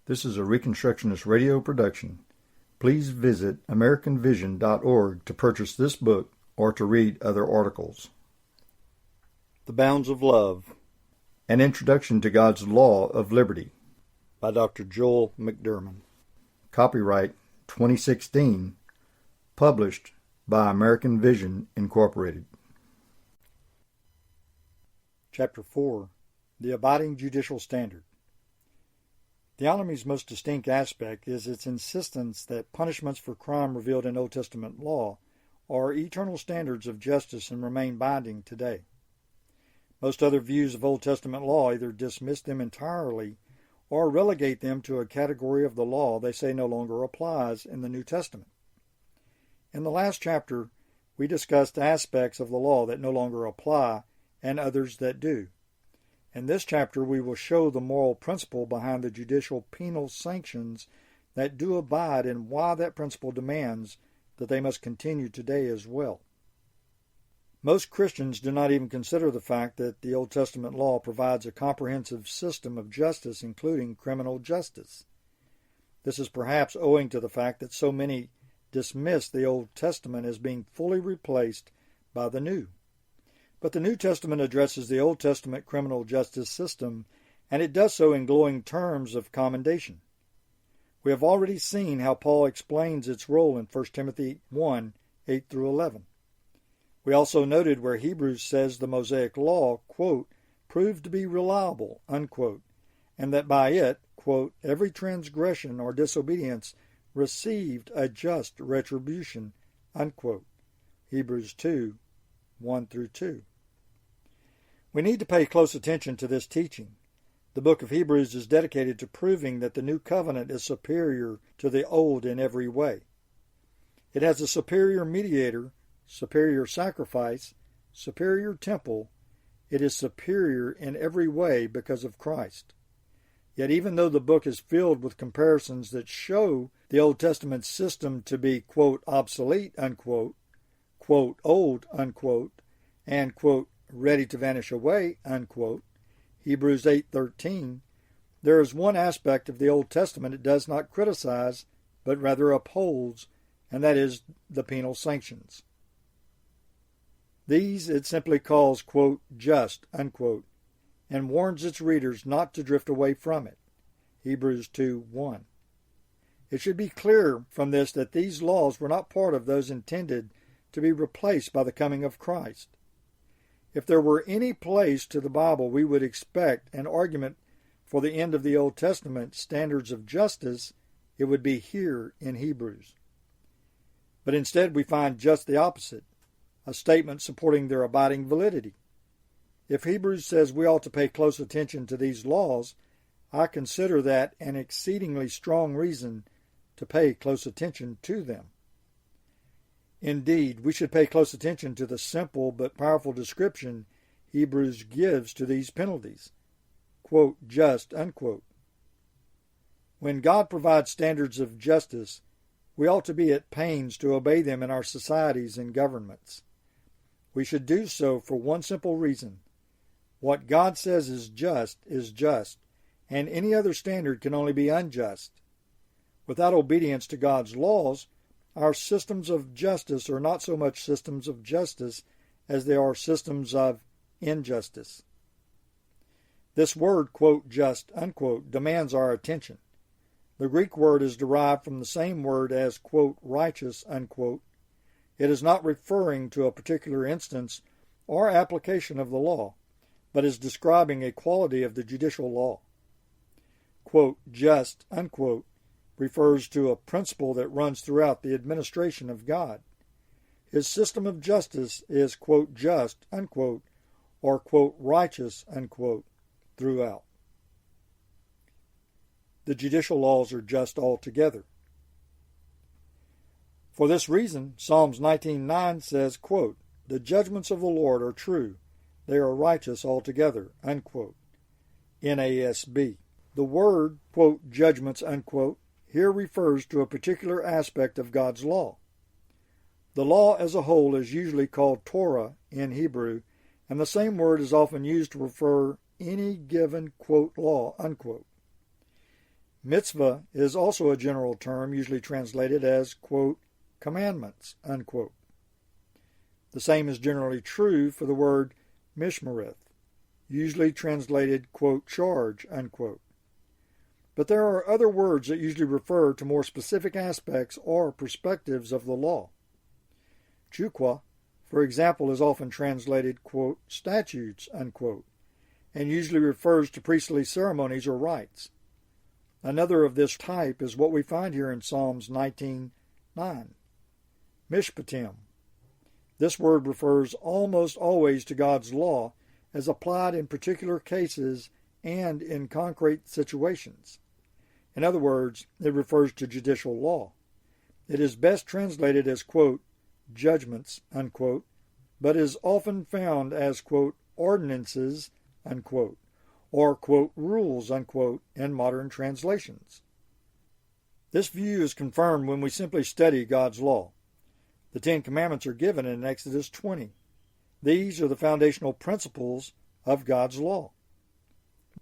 This is a Reconstructionist radio production. Please visit AmericanVision.org to purchase this book or to read other articles. The Bounds of Love, An Introduction to God's Law of Liberty by Dr. Joel McDermott. Copyright 2016, published by American Vision, Incorporated. Chapter 4, The Abiding Judicial Standard. Theonomy's most distinct aspect is its insistence that punishments for crime revealed in Old Testament law are eternal standards of justice and remain binding today. Most other views of Old Testament law either dismiss them entirely or relegate them to a category of the law they say no longer applies in the New Testament. In the last chapter, we discussed aspects of the law that no longer apply and others that do. In this chapter, we will show the moral principle behind the judicial penal sanctions that do abide and why that principle demands that they must continue today as well. Most Christians do not even consider the fact that the Old Testament law provides a comprehensive system of justice, including criminal justice. This is perhaps owing to the fact that so many dismiss the Old Testament as being fully replaced by the New. But the New Testament addresses the Old Testament criminal justice system, and it does so in glowing terms of commendation. We have already seen how Paul explains its role in 1 Timothy 1, 8 through 11. We also noted where Hebrews says the Mosaic law, quote, proved to be reliable, unquote, and that by it, quote, every transgression or disobedience received a just retribution, unquote. Hebrews 2, 1 through 2. We need to pay close attention to this teaching. The book of Hebrews is dedicated to proving that the new covenant is superior to the old in every way. It has a superior mediator, superior sacrifice, superior temple. It is superior in every way because of Christ. Yet even though the book is filled with comparisons that show the Old Testament system to be, quote, obsolete, unquote, quote, old, unquote, and, quote, ready to vanish away, unquote, Hebrews 8:13, there is one aspect of the Old Testament it does not criticize, but rather upholds, and that is the penal sanctions. These it simply calls, quote, just, unquote, and warns its readers not to drift away from it, Hebrews 2:1. It should be clear from this that these laws were not part of those intended to be replaced by the coming of Christ. If there were any place to the Bible we would expect an argument for the end of the Old Testament standards of justice, it would be here in Hebrews. But instead we find just the opposite, a statement supporting their abiding validity. If Hebrews says we ought to pay close attention to these laws, I consider that an exceedingly strong reason to pay close attention to them. Indeed, we should pay close attention to the simple but powerful description Hebrews gives to these penalties, quote, just, unquote. When God provides standards of justice, we ought to be at pains to obey them in our societies and governments. We should do so for one simple reason. What God says is just, and any other standard can only be unjust. Without obedience to God's laws, our systems of justice are not so much systems of justice as they are systems of injustice. This word, quote, just, unquote, demands our attention. The Greek word is derived from the same word as, quote, righteous, unquote. It is not referring to a particular instance or application of the law, but is describing a quality of the judicial law. Quote, just, unquote, refers to a principle that runs throughout the administration of God. His system of justice is, quote, just, unquote, or, quote, righteous, unquote, throughout. The judicial laws are just altogether. For this reason, Psalms 19:9 says, quote, the judgments of the Lord are true, they are righteous altogether, unquote, NASB. The word, quote, judgments, unquote, here refers to a particular aspect of God's law. The law as a whole is usually called Torah in Hebrew, and the same word is often used to refer any given, quote, law, unquote. Mitzvah is also a general term usually translated as, quote, commandments, unquote. The same is generally true for the word mishmarith, usually translated, quote, charge, unquote. But there are other words that usually refer to more specific aspects or perspectives of the law. Chukwa, for example, is often translated, quote, statutes, unquote, and usually refers to priestly ceremonies or rites. Another of this type is what we find here in Psalms 19:9, mishpatim. This word refers almost always to God's law as applied in particular cases and in concrete situations. In other words, it refers to judicial law. It is best translated as, quote, judgments, unquote, but is often found as, quote, ordinances, unquote, or, quote, rules, unquote, in modern translations. This view is confirmed when we simply study God's law. The Ten Commandments are given in Exodus 20. These are the foundational principles of God's law.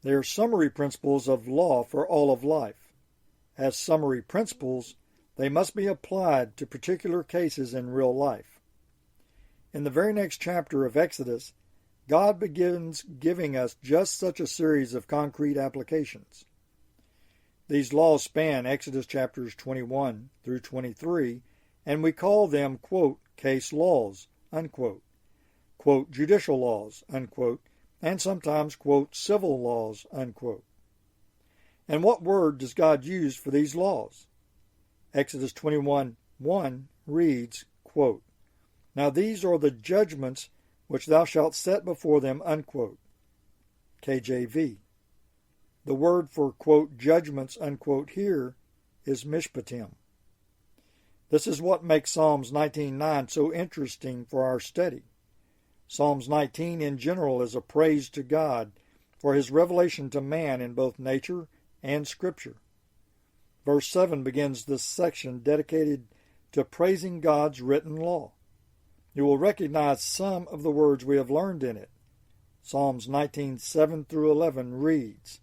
They are summary principles of law for all of life. As summary principles, they must be applied to particular cases in real life. In the very next chapter of Exodus, God begins giving us just such a series of concrete applications. These laws span Exodus chapters 21 through 23, and we call them, quote, case laws, unquote, quote, judicial laws, unquote, and sometimes, quote, civil laws, unquote. And what word does God use for these laws? Exodus 21:1 reads, quote, now these are the judgments which thou shalt set before them, unquote, KJV. The word for, quote, judgments, unquote, here is mishpatim. This is what makes Psalms 19:9 so interesting for our study. Psalms 19 in general is a praise to God for his revelation to man in both nature and Scripture. Verse 7 begins this section dedicated to praising God's written law. You will recognize some of the words we have learned in it. Psalms 19:7 through 11 reads,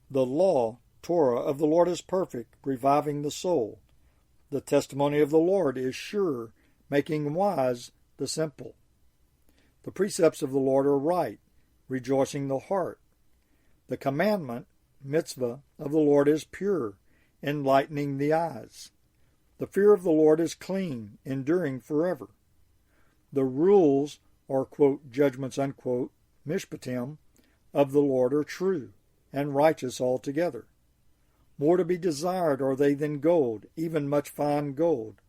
the law, Torah, of the Lord is perfect, reviving the soul. The testimony of the Lord is sure, making wise the simple. The precepts of the Lord are right, rejoicing the heart. The commandment, mitzvah, of the Lord is pure, enlightening the eyes. The fear of the Lord is clean, enduring forever. The rules, or, quote, judgments, unquote, mishpatim, of the Lord are true, and righteous altogether. More to be desired are they than gold, even much fine gold,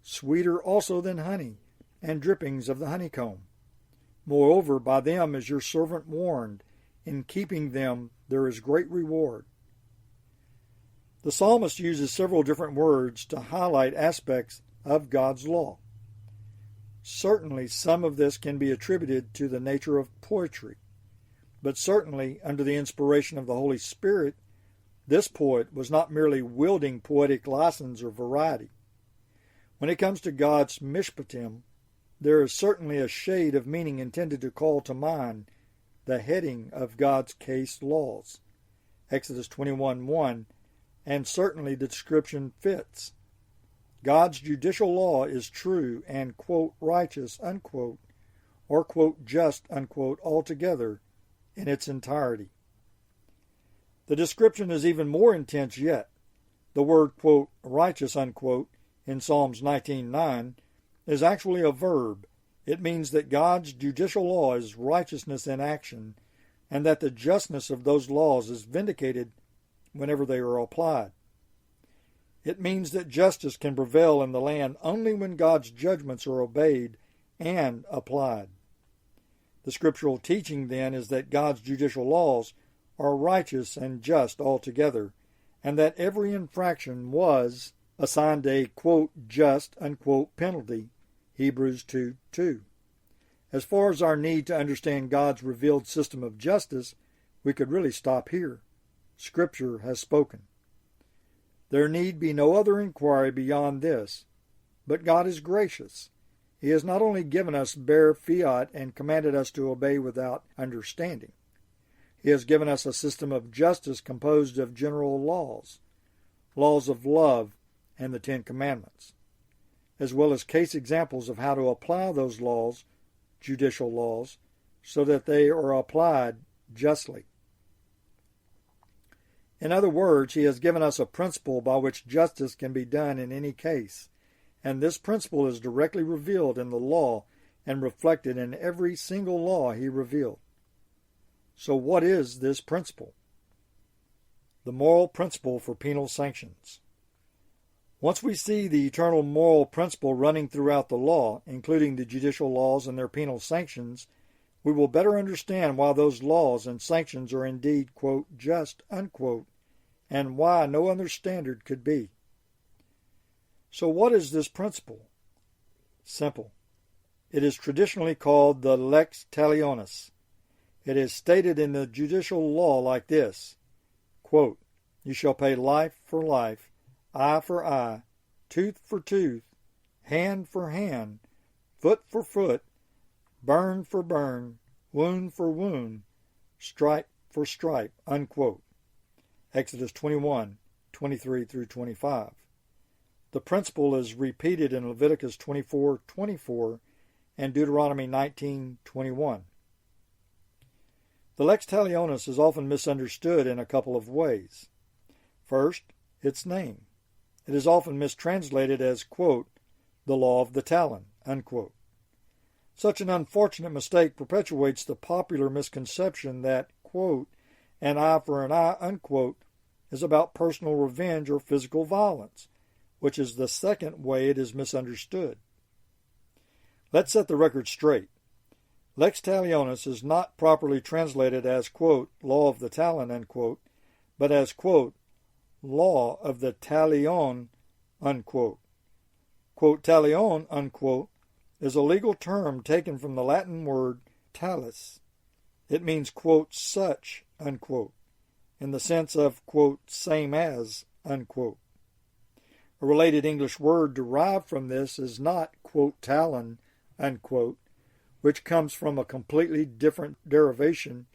sweeter also than honey, and drippings of the honeycomb. Moreover, by them is your servant warned. In keeping them there is great reward. The psalmist uses several different words to highlight aspects of God's law. Certainly some of this can be attributed to the nature of poetry, but certainly under the inspiration of the Holy Spirit, this poet was not merely wielding poetic license or variety. When it comes to God's mishpatim, there is certainly a shade of meaning intended to call to mind the heading of God's case laws, Exodus 21:1, and certainly the description fits. God's judicial law is true and, quote, righteous, unquote, or, quote, just, unquote, altogether in its entirety. The description is even more intense yet. The word, quote, righteous, unquote, in Psalms 19:9 is actually a verb. It means that God's judicial law is righteousness in action, and that the justness of those laws is vindicated whenever they are applied. It means that justice can prevail in the land only when God's judgments are obeyed and applied. The scriptural teaching, then, is that God's judicial laws are righteous and just altogether, and that every infraction was assigned a, quote, just, unquote, penalty, Hebrews 2:2. As far as our need to understand God's revealed system of justice, we could really stop here. Scripture has spoken. There need be no other inquiry beyond this. But God is gracious. He has not only given us bare fiat and commanded us to obey without understanding. He has given us a system of justice composed of general laws, laws of love, and the Ten Commandments, as well as case examples of how to apply those laws, judicial laws, so that they are applied justly. In other words, he has given us a principle by which justice can be done in any case, and this principle is directly revealed in the law and reflected in every single law he revealed. So what is this principle? The moral principle for penal sanctions. Once we see the eternal moral principle running throughout the law, including the judicial laws and their penal sanctions, we will better understand why those laws and sanctions are indeed, quote, just, unquote, and why no other standard could be. So what is this principle? Simple. It is traditionally called the lex talionis. It is stated in the judicial law like this, quote, you shall pay life for life, eye for eye, tooth for tooth, hand for hand, foot for foot, burn for burn, wound for wound, stripe for stripe, unquote. Exodus 21:23 through 25. The principle is repeated in Leviticus 24:24 and Deuteronomy 19:21. The lex talionis is often misunderstood in a couple of ways. First, its name. It is often mistranslated as, quote, the law of the talon, unquote. Such an unfortunate mistake perpetuates the popular misconception that, quote, an eye for an eye, unquote, is about personal revenge or physical violence, which is the second way it is misunderstood. Let's set the record straight. Lex talionis is not properly translated as, quote, law of the talon, unquote, but as, quote, law of the talion, unquote. Quote, talion, unquote, is a legal term taken from the Latin word talis. It means, quote, such, unquote, in the sense of, quote, same as, unquote. A related English word derived from this is not, quote, talon, unquote, which comes from a completely different derivation,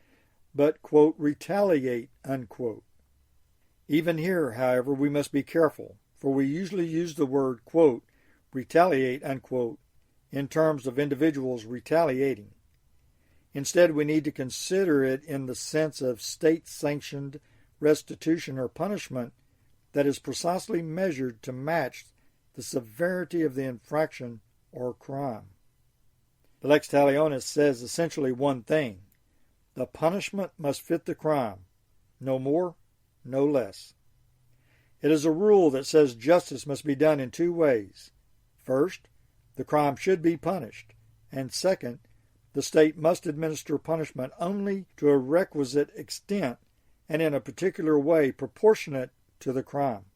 but, quote, retaliate, unquote. Even here, however, we must be careful, for we usually use the word, quote, retaliate, unquote, in terms of individuals retaliating. Instead, we need to consider it in the sense of state-sanctioned restitution or punishment that is precisely measured to match the severity of the infraction or crime. The lex talionis says essentially one thing. The punishment must fit the crime, no more, no less. It is a rule that says justice must be done in two ways. First, the crime should be punished, and second, the state must administer punishment only to a requisite extent and in a particular way proportionate to the crime.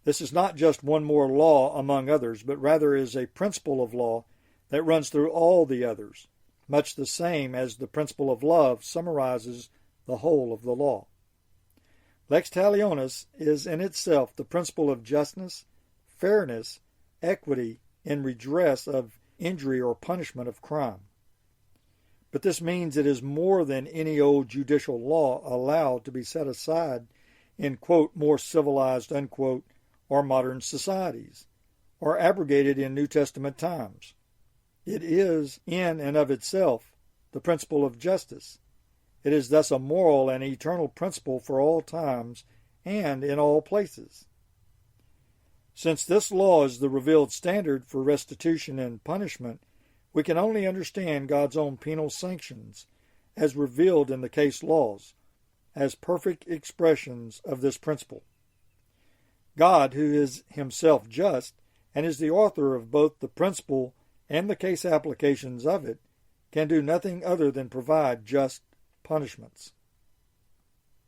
This is not just one more law among others, but rather is a principle of law that runs through all the others, much the same as the principle of love summarizes the whole of the law. Lex talionis is in itself the principle of justness, fairness, equity in redress of injury or punishment of crime. But this means it is more than any old judicial law allowed to be set aside in, quote, more civilized, unquote, or modern societies, or abrogated in New Testament times. It is, in and of itself, the principle of justice. It is thus a moral and eternal principle for all times and in all places. Since this law is the revealed standard for restitution and punishment, we can only understand God's own penal sanctions, as revealed in the case laws, as perfect expressions of this principle. God, who is himself just, and is the author of both the principle and the case applications of it, can do nothing other than provide just punishments.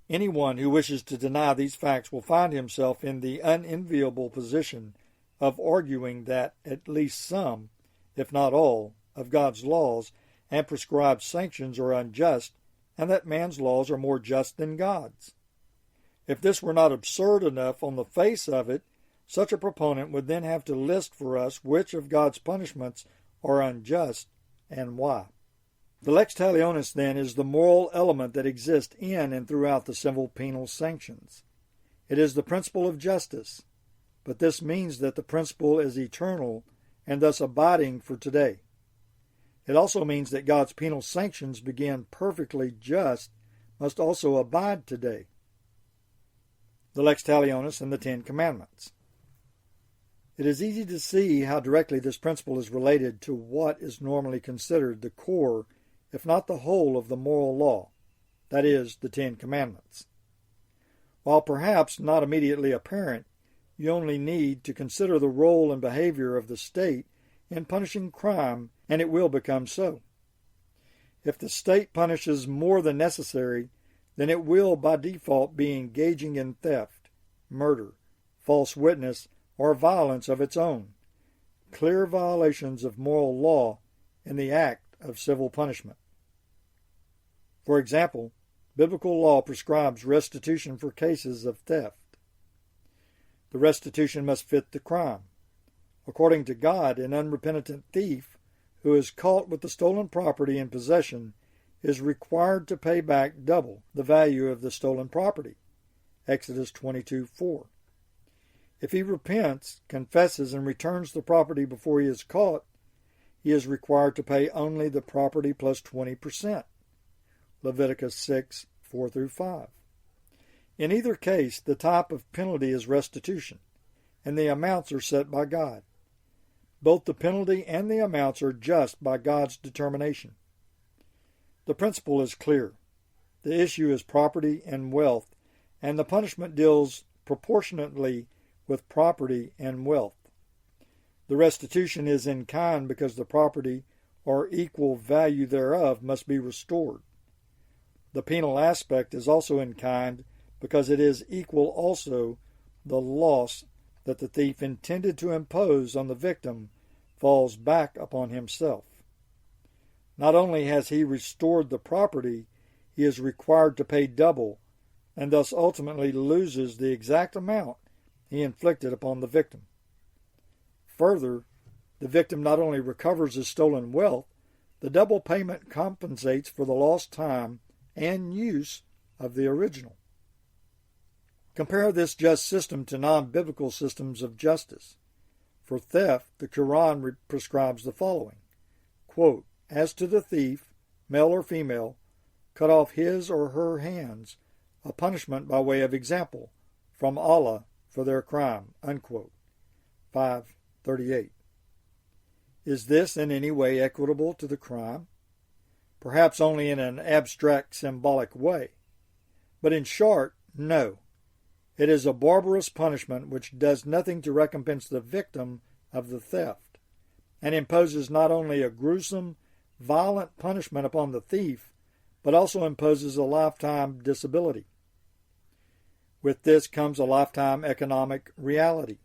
Anyone who wishes to deny these facts will find himself in the unenviable position of arguing that at least some, if not all, of God's laws and prescribed sanctions are unjust, and that man's laws are more just than God's. If this were not absurd enough on the face of it, such a proponent would then have to list for us which of God's punishments are unjust and why. The lex talionis, then, is the moral element that exists in and throughout the civil penal sanctions. It is the principle of justice, but this means that the principle is eternal and thus abiding for today. It also means that God's penal sanctions, being perfectly just, must also abide today. The lex talionis and the Ten Commandments. It is easy to see how directly this principle is related to what is normally considered the core, if not the whole, of the moral law, that is, the Ten Commandments. While perhaps not immediately apparent, you only need to consider the role and behavior of the state in punishing crime, and it will become so. If the state punishes more than necessary, then it will by default be engaging in theft, murder, false witness, or violence of its own, clear violations of moral law in the act of civil punishment. For example, biblical law prescribes restitution for cases of theft. The restitution must fit the crime. According to God, an unrepentant thief who is caught with the stolen property in possession is required to pay back double the value of the stolen property. Exodus 22:4. If he repents, confesses, and returns the property before he is caught, he is required to pay only the property plus 20%. Leviticus 6:4-5. In either case, the type of penalty is restitution, and the amounts are set by God. Both the penalty and the amounts are just by God's determination. The principle is clear. The issue is property and wealth, and the punishment deals proportionately with property and wealth. The restitution is in kind because the property or equal value thereof must be restored. The penal aspect is also in kind because it is equal also the loss that the thief intended to impose on the victim falls back upon himself. Not only has he restored the property, he is required to pay double, and thus ultimately loses the exact amount he inflicted upon the victim. Further, the victim not only recovers his stolen wealth, the double payment compensates for the lost time and use of the original. Compare this just system to non-biblical systems of justice. For theft, the Quran prescribes the following, quote, "As to the thief, male or female, cut off his or her hands, a punishment by way of example, from Allah for their crime," unquote. 5:38. Is this in any way equitable to the crime? Perhaps only in an abstract symbolic way. But in short, no. It is a barbarous punishment which does nothing to recompense the victim of the theft, and imposes not only a gruesome, violent punishment upon the thief, but also imposes a lifetime disability. With this comes a lifetime economic reality.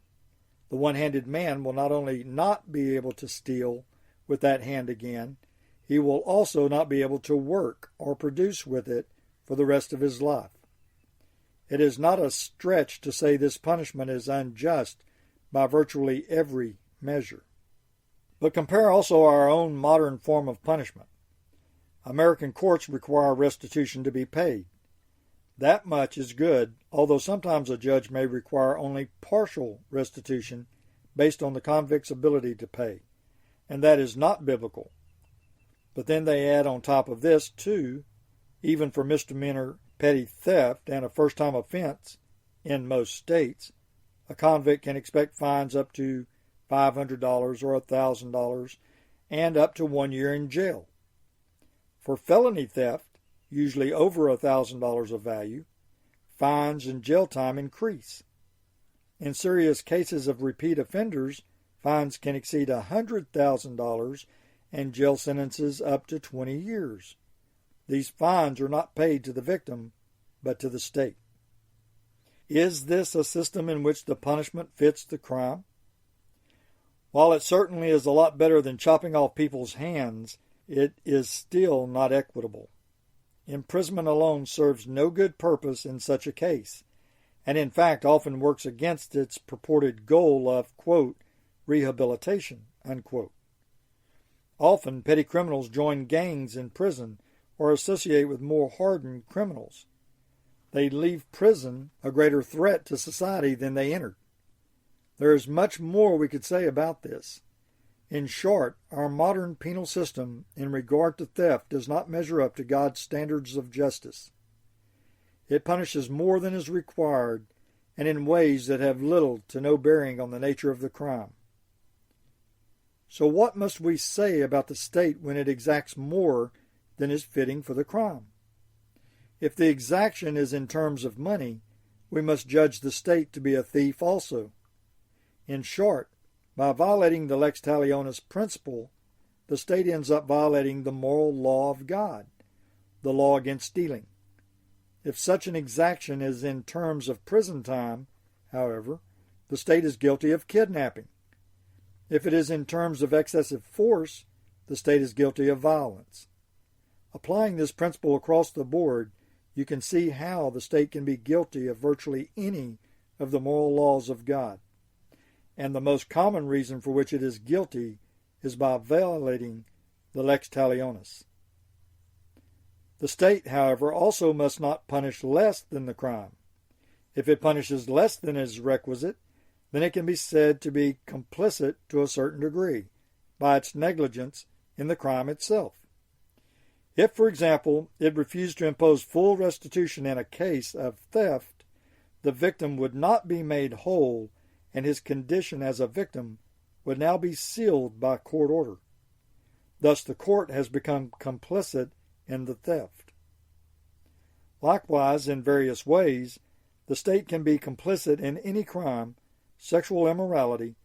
The one-handed man will not only not be able to steal with that hand again, he will also not be able to work or produce with it for the rest of his life. It is not a stretch to say this punishment is unjust by virtually every measure. But compare also our own modern form of punishment. American courts require restitution to be paid. That much is good, although sometimes a judge may require only partial restitution based on the convict's ability to pay, and that is not biblical. But then they add on top of this, too, even for misdemeanor petty theft and a first-time offense in most states, a convict can expect fines up to $500 or $1,000 and up to 1 year in jail. For felony theft, usually over $1,000 of value, fines and jail time increase. In serious cases of repeat offenders, fines can exceed $100,000 and jail sentences up to 20 years. These fines are not paid to the victim, but to the state. Is this a system in which the punishment fits the crime? While it certainly is a lot better than chopping off people's hands, it is still not equitable. Imprisonment alone serves no good purpose in such a case, and in fact often works against its purported goal of, quote, rehabilitation, unquote. Often, petty criminals join gangs in prison or associate with more hardened criminals. They leave prison a greater threat to society than they entered. There is much more we could say about this. In short, our modern penal system in regard to theft does not measure up to God's standards of justice. It punishes more than is required and in ways that have little to no bearing on the nature of the crime. So what must we say about the state when it exacts more than is fitting for the crime? If the exaction is in terms of money, we must judge the state to be a thief also. In short, by violating the lex talionis principle, the state ends up violating the moral law of God, the law against stealing. If such an exaction is in terms of prison time, however, the state is guilty of kidnapping. If it is in terms of excessive force, the state is guilty of violence. Applying this principle across the board, you can see how the state can be guilty of virtually any of the moral laws of God. And the most common reason for which it is guilty is by violating the lex talionis. The state, however, also must not punish less than the crime. If it punishes less than is requisite, then it can be said to be complicit to a certain degree by its negligence in the crime itself. If, for example, it refused to impose full restitution in a case of theft, the victim would not be made whole, and his condition as a victim would now be sealed by court order. Thus the court has become complicit in the theft. Likewise, in various ways, the state can be complicit in any crime, sexual immorality,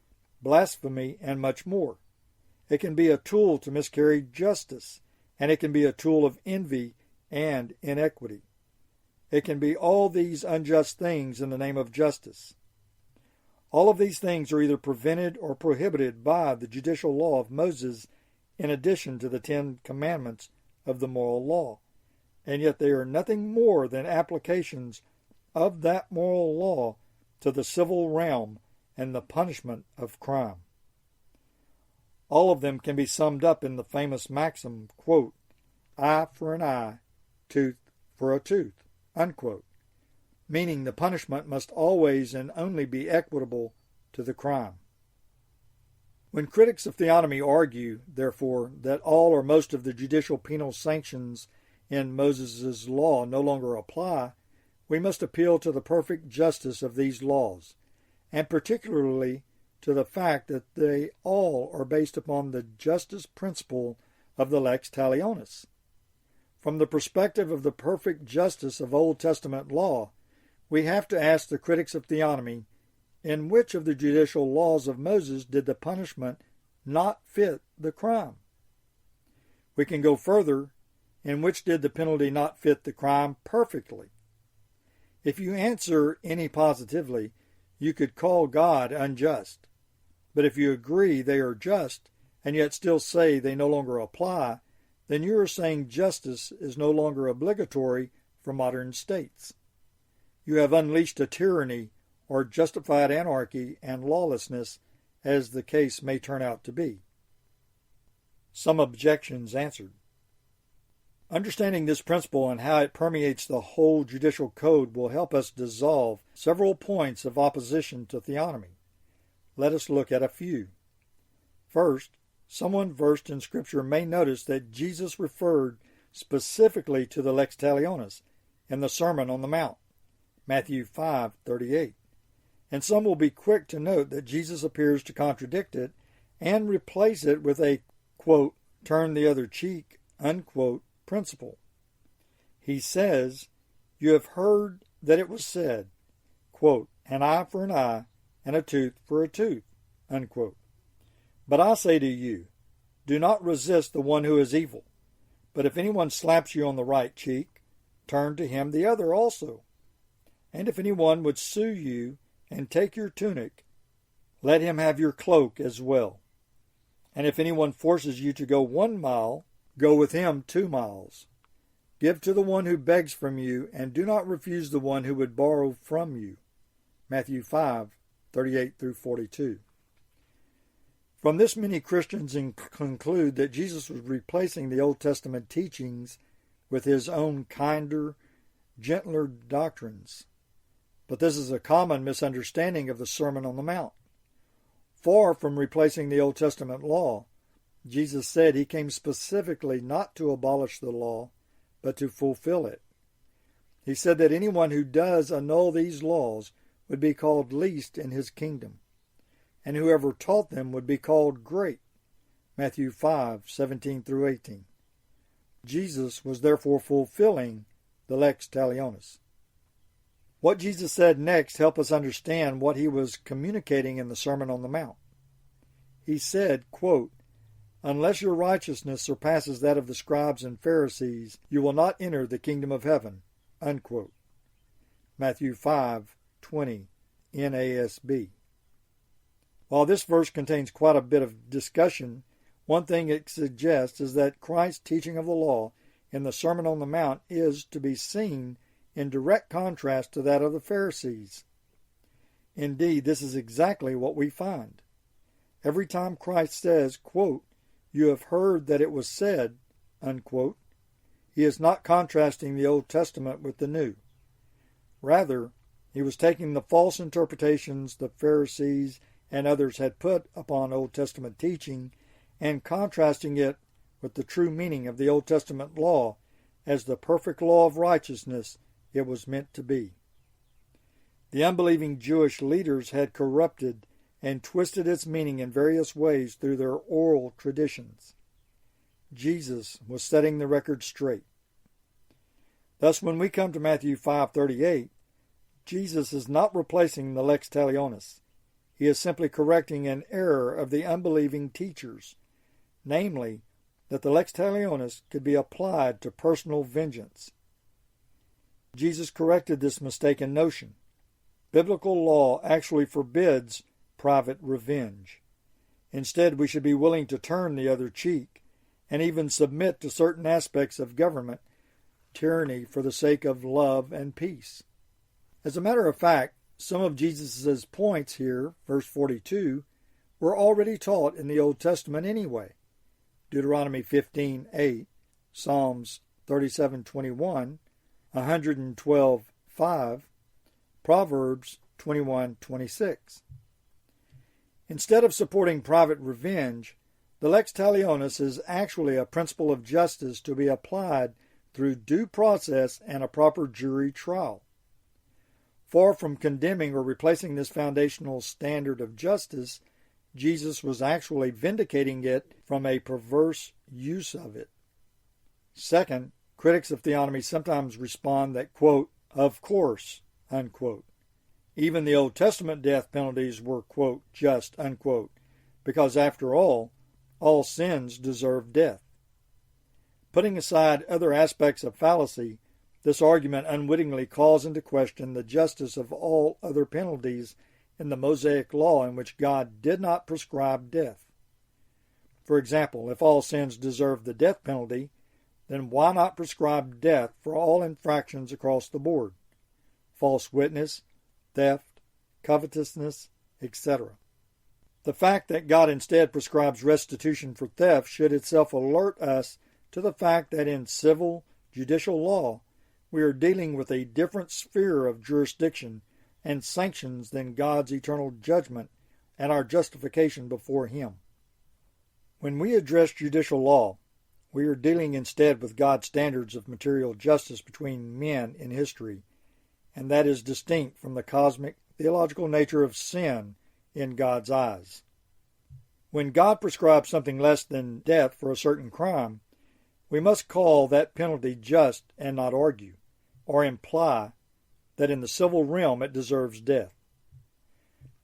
blasphemy, and much more. It can be a tool to miscarry justice, and it can be a tool of envy and inequity. It can be all these unjust things in the name of justice. All of these things are either prevented or prohibited by the judicial law of Moses in addition to the 10 commandments of the moral law, and yet they are nothing more than applications of that moral law to the civil realm and the punishment of crime. All of them can be summed up in the famous maxim, quote, eye for an eye, tooth for a tooth, unquote, meaning the punishment must always and only be equitable to the crime. When critics of theonomy argue, therefore, that all or most of the judicial penal sanctions in Moses' law no longer apply, we must appeal to the perfect justice of these laws, and particularly to the fact that they all are based upon the justice principle of the lex talionis. From the perspective of the perfect justice of Old Testament law, we have to ask the critics of theonomy, in which of the judicial laws of Moses did the punishment not fit the crime? We can go further, in which did the penalty not fit the crime perfectly? If you answer any positively, you could call God unjust. But if you agree they are just, and yet still say they no longer apply, then you are saying justice is no longer obligatory for modern states. You have unleashed a tyranny or justified anarchy and lawlessness, as the case may turn out to be. Some objections answered. Understanding this principle and how it permeates the whole judicial code will help us dissolve several points of opposition to theonomy. Let us look at a few. First, someone versed in Scripture may notice that Jesus referred specifically to the lex talionis in the Sermon on the Mount, Matthew 5:38. And some will be quick to note that Jesus appears to contradict it and replace it with a, quote, turn the other cheek, unquote, principle. He says, you have heard that it was said, quote, an eye for an eye and a tooth for a tooth, unquote. But I say to you, do not resist the one who is evil. But if anyone slaps you on the right cheek, turn to him the other also. And if anyone would sue you and take your tunic, let him have your cloak as well. And if anyone forces you to go 1 mile, go with him 2 miles. Give to the one who begs from you, and do not refuse the one who would borrow from you. Matthew 5:38-42. From this, many Christians conclude that Jesus was replacing the Old Testament teachings with his own kinder, gentler doctrines. But this is a common misunderstanding of the Sermon on the Mount. Far from replacing the Old Testament law, Jesus said he came specifically not to abolish the law, but to fulfill it. He said that anyone who does annul these laws would be called least in his kingdom, and whoever taught them would be called great. Matthew 5:17 through 18. Jesus was therefore fulfilling the lex talionis. What Jesus said next helps us understand what he was communicating in the Sermon on the Mount. He said, quote, "Unless your righteousness surpasses that of the scribes and Pharisees, you will not enter the kingdom of heaven." Unquote. Matthew 5:20, NASB. While this verse contains quite a bit of discussion, one thing it suggests is that Christ's teaching of the law in the Sermon on the Mount is to be seen in direct contrast to that of the Pharisees. Indeed, this is exactly what we find. Every time Christ says, quote, "You have heard that it was said," unquote, he is not contrasting the Old Testament with the New. Rather, he was taking the false interpretations the Pharisees and others had put upon Old Testament teaching and contrasting it with the true meaning of the Old Testament law as the perfect law of righteousness it was meant to be. The unbelieving Jewish leaders had corrupted and twisted its meaning in various ways through their oral traditions. Jesus was setting the record straight. Thus, when we come to Matthew 5:38, Jesus is not replacing the lex talionis. He is simply correcting an error of the unbelieving teachers, namely, that the lex talionis could be applied to personal vengeance. Jesus corrected this mistaken notion. Biblical law actually forbids private revenge. Instead, we should be willing to turn the other cheek and even submit to certain aspects of government tyranny for the sake of love and peace. As a matter of fact, some of Jesus' points here, verse 42, were already taught in the Old Testament anyway. Deuteronomy 15:8, Psalms 37:21, 112:5, Proverbs 21:26. Instead of supporting private revenge, the lex talionis is actually a principle of justice to be applied through due process and a proper jury trial. Far from condemning or replacing this foundational standard of justice, Jesus was actually vindicating it from a perverse use of it. Second, critics of theonomy sometimes respond that, quote, "of course," unquote. Even the Old Testament death penalties were, quote, "just," unquote, because after all sins deserve death. Putting aside other aspects of fallacy, this argument unwittingly calls into question the justice of all other penalties in the Mosaic law in which God did not prescribe death. For example, if all sins deserve the death penalty, then why not prescribe death for all infractions across the board? False witness, theft, covetousness, etc. The fact that God instead prescribes restitution for theft should itself alert us to the fact that in civil, judicial law, we are dealing with a different sphere of jurisdiction and sanctions than God's eternal judgment and our justification before Him. When we address judicial law, we are dealing instead with God's standards of material justice between men in history, and that is distinct from the cosmic theological nature of sin in God's eyes. When God prescribes something less than death for a certain crime, we must call that penalty just and not argue, or imply that in the civil realm it deserves death.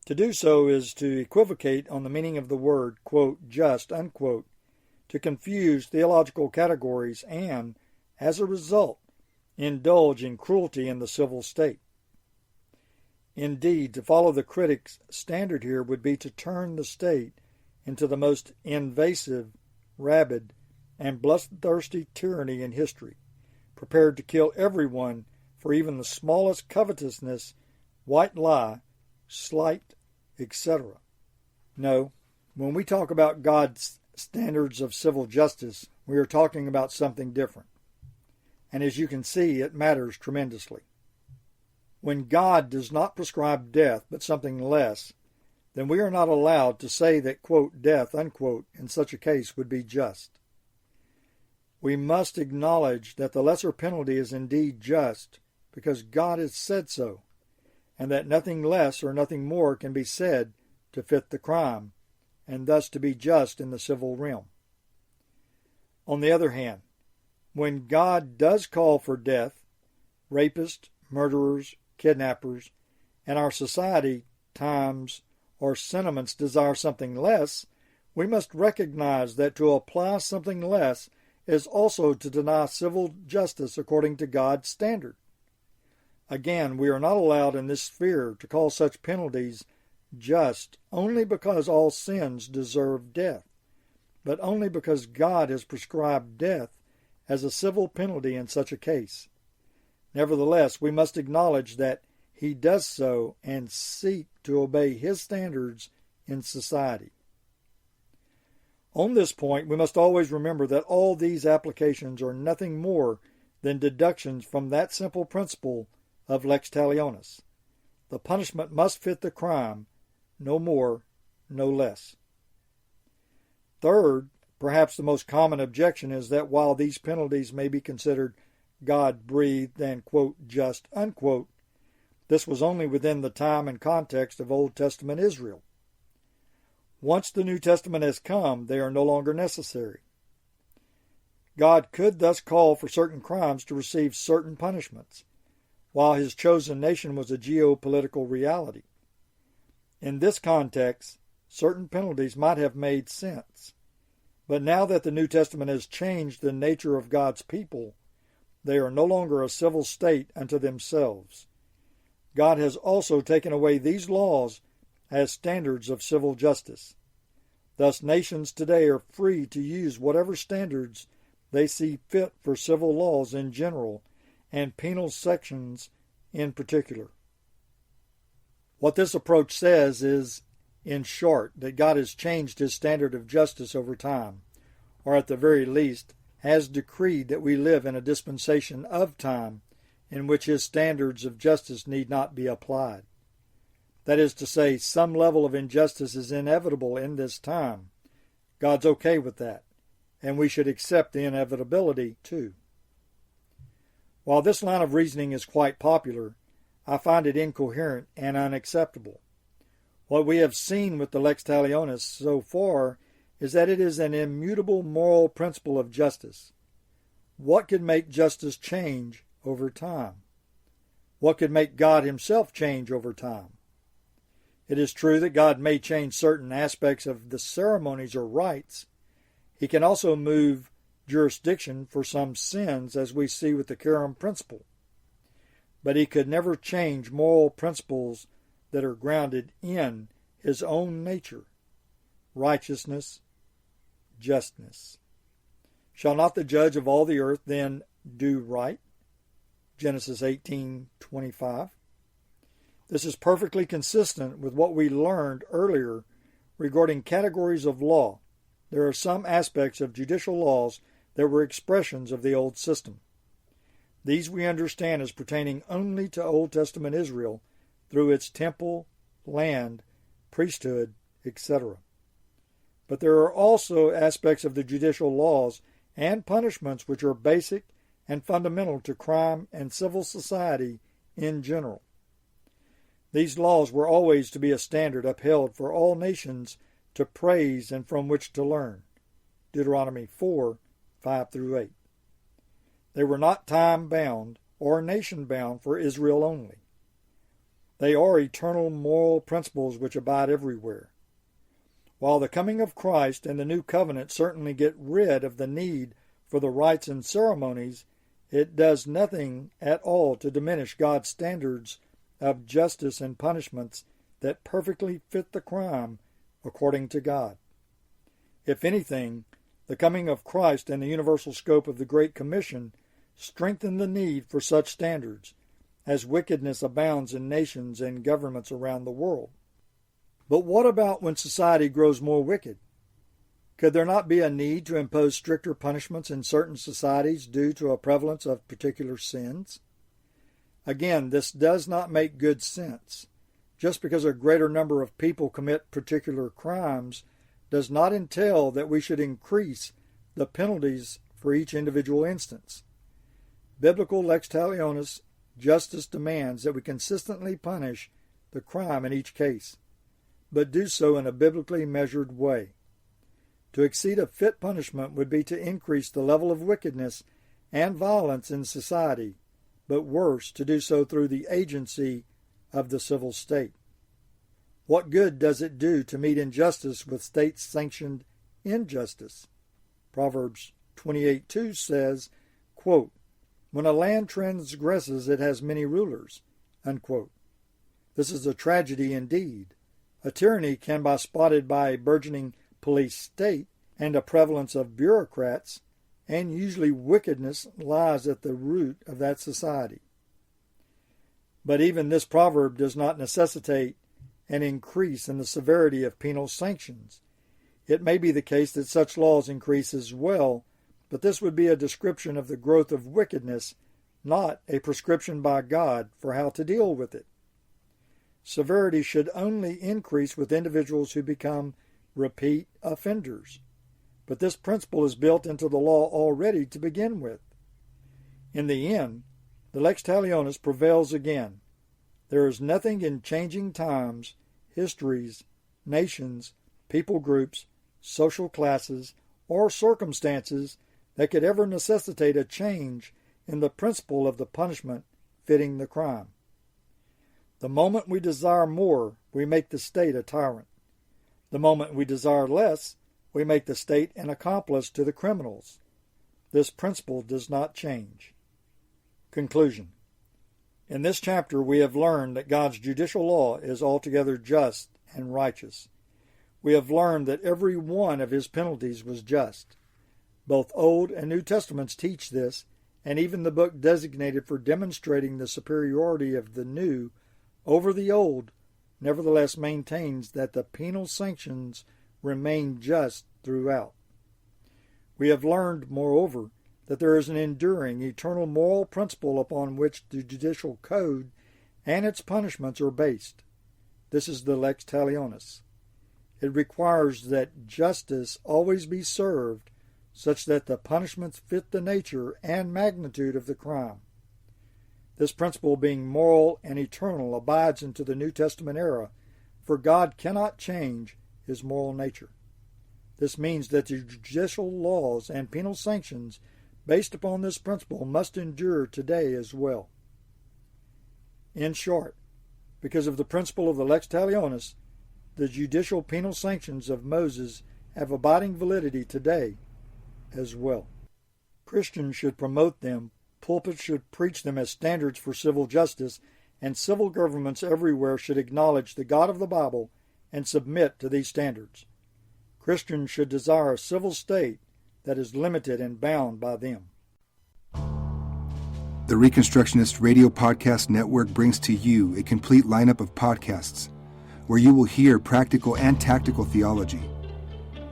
To do so is to equivocate on the meaning of the word, quote, "just," unquote, to confuse theological categories and, as a result, indulge in cruelty in the civil state. Indeed, to follow the critic's standard here would be to turn the state into the most invasive, rabid, and bloodthirsty tyranny in history, prepared to kill everyone for even the smallest covetousness, white lie, slight, etc. No, When we talk about God's standards of civil justice, we are talking about something different. And as you can see, it matters tremendously. When God does not prescribe death but something less, then we are not allowed to say that, quote, death, unquote, in such a case would be just. We must acknowledge that the lesser penalty is indeed just because God has said so, and that nothing less or nothing more can be said to fit the crime, and thus to be just in the civil realm. On the other hand, when God does call for death, rapists, murderers, kidnappers, and our society, times, or sentiments desire something less, we must recognize that to apply something less is also to deny civil justice according to God's standard. Again, we are not allowed in this sphere to call such penalties just only because all sins deserve death, but only because God has prescribed death as a civil penalty in such a case. Nevertheless, we must acknowledge that He does so and seek to obey His standards in society. On this point, we must always remember that all these applications are nothing more than deductions from that simple principle of lex talionis. The punishment must fit the crime, no more, no less. Third, perhaps the most common objection is that while these penalties may be considered God-breathed and, quote, just, unquote, this was only within the time and context of Old Testament Israel. Once the New Testament has come, they are no longer necessary. God could thus call for certain crimes to receive certain punishments, while His chosen nation was a geopolitical reality. In this context, certain penalties might have made sense. But now that the New Testament has changed the nature of God's people, they are no longer a civil state unto themselves. God has also taken away these laws as standards of civil justice. Thus, nations today are free to use whatever standards they see fit for civil laws in general and penal sections in particular. What this approach says is, in short, that God has changed His standard of justice over time, or at the very least, has decreed that we live in a dispensation of time in which His standards of justice need not be applied. That is to say, some level of injustice is inevitable in this time. God's okay with that, and we should accept the inevitability too. While this line of reasoning is quite popular, I find it incoherent and unacceptable. What we have seen with the lex talionis so far is that it is an immutable moral principle of justice. What could make justice change over time? What could make God Himself change over time? It is true that God may change certain aspects of the ceremonies or rites. He can also move jurisdiction for some sins, as we see with the Quorum principle. But He could never change moral principles that are grounded in His own nature: righteousness, justness. Shall not the judge of all the earth then do right? Genesis 18:25. This is perfectly consistent with what we learned earlier regarding categories of law. There are some aspects of judicial laws that were expressions of the old system. These we understand as pertaining only to Old Testament Israel through its temple, land, priesthood, etc. But there are also aspects of the judicial laws and punishments which are basic and fundamental to crime and civil society in general. These laws were always to be a standard upheld for all nations to praise and from which to learn. Deuteronomy 4:5-8. They were not time-bound or nation-bound for Israel only. They are eternal moral principles which abide everywhere. While the coming of Christ and the new covenant certainly get rid of the need for the rites and ceremonies, it does nothing at all to diminish God's standards of justice and punishments that perfectly fit the crime according to God. If anything, the coming of Christ and the universal scope of the Great Commission strengthen the need for such standards, as wickedness abounds in nations and governments around the world. But what about when society grows more wicked? Could there not be a need to impose stricter punishments in certain societies due to a prevalence of particular sins? Again, this does not make good sense. Just because a greater number of people commit particular crimes does not entail that we should increase the penalties for each individual instance. Biblical lex talionis justice demands that we consistently punish the crime in each case, but do so in a biblically measured way. To exceed a fit punishment would be to increase the level of wickedness and violence in society, but worse, to do so through the agency of the civil state. What good does it do to meet injustice with state-sanctioned injustice? Proverbs 28:2 says, quote, "When a land transgresses, it has many rulers," unquote. This is a tragedy indeed. A tyranny can be spotted by a burgeoning police state and a prevalence of bureaucrats, and usually wickedness lies at the root of that society. But even this proverb does not necessitate an increase in the severity of penal sanctions. It may be the case that such laws increase as well, but this would be a description of the growth of wickedness, not a prescription by God for how to deal with it. Severity should only increase with individuals who become repeat offenders. But this principle is built into the law already to begin with. In the end, the lex talionis prevails again. There is nothing in changing times, histories, nations, people groups, social classes, or circumstances that could ever necessitate a change in the principle of the punishment fitting the crime. The moment we desire more, we make the state a tyrant. The moment we desire less, we make the state an accomplice to the criminals. This principle does not change. Conclusion. In this chapter, we have learned that God's judicial law is altogether just and righteous. We have learned that every one of his penalties was just. Both Old and New Testaments teach this, and even the book designated for demonstrating the superiority of the New over the Old nevertheless maintains that the penal sanctions remain just throughout. We have learned, moreover, that there is an enduring, eternal moral principle upon which the judicial code and its punishments are based. This is the lex talionis. It requires that justice always be served such that the punishments fit the nature and magnitude of the crime. This principle, being moral and eternal, abides into the New Testament era, for God cannot change his moral nature. This means that the judicial laws and penal sanctions based upon this principle must endure today as well. In short, because of the principle of the lex talionis, the judicial penal sanctions of Moses have abiding validity today as well. Christians should promote them, pulpits should preach them as standards for civil justice, and civil governments everywhere should acknowledge the God of the Bible and submit to these standards. Christians should desire a civil state that is limited and bound by them. The Reconstructionist Radio Podcast Network brings to you a complete lineup of podcasts where you will hear practical and tactical theology.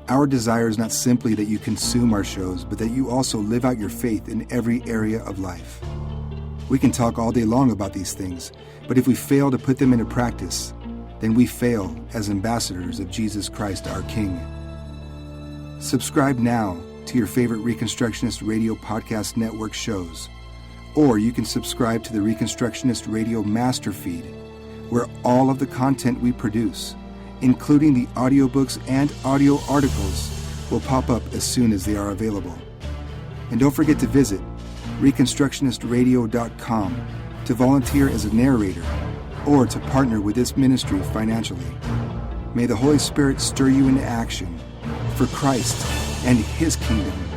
Our desire is not simply that you consume our shows, but that you also live out your faith in every area of life. We can talk all day long about these things, but if we fail to put them into practice, then we fail as ambassadors of Jesus Christ our King. Subscribe now to your favorite Reconstructionist Radio Podcast Network shows, or you can subscribe to the Reconstructionist Radio Master Feed, where all of the content we produce, including the audiobooks and audio articles, will pop up as soon as they are available. And don't forget to visit ReconstructionistRadio.com to volunteer as a narrator or to partner with this ministry financially. May the Holy Spirit stir you into action for Christ and His kingdom.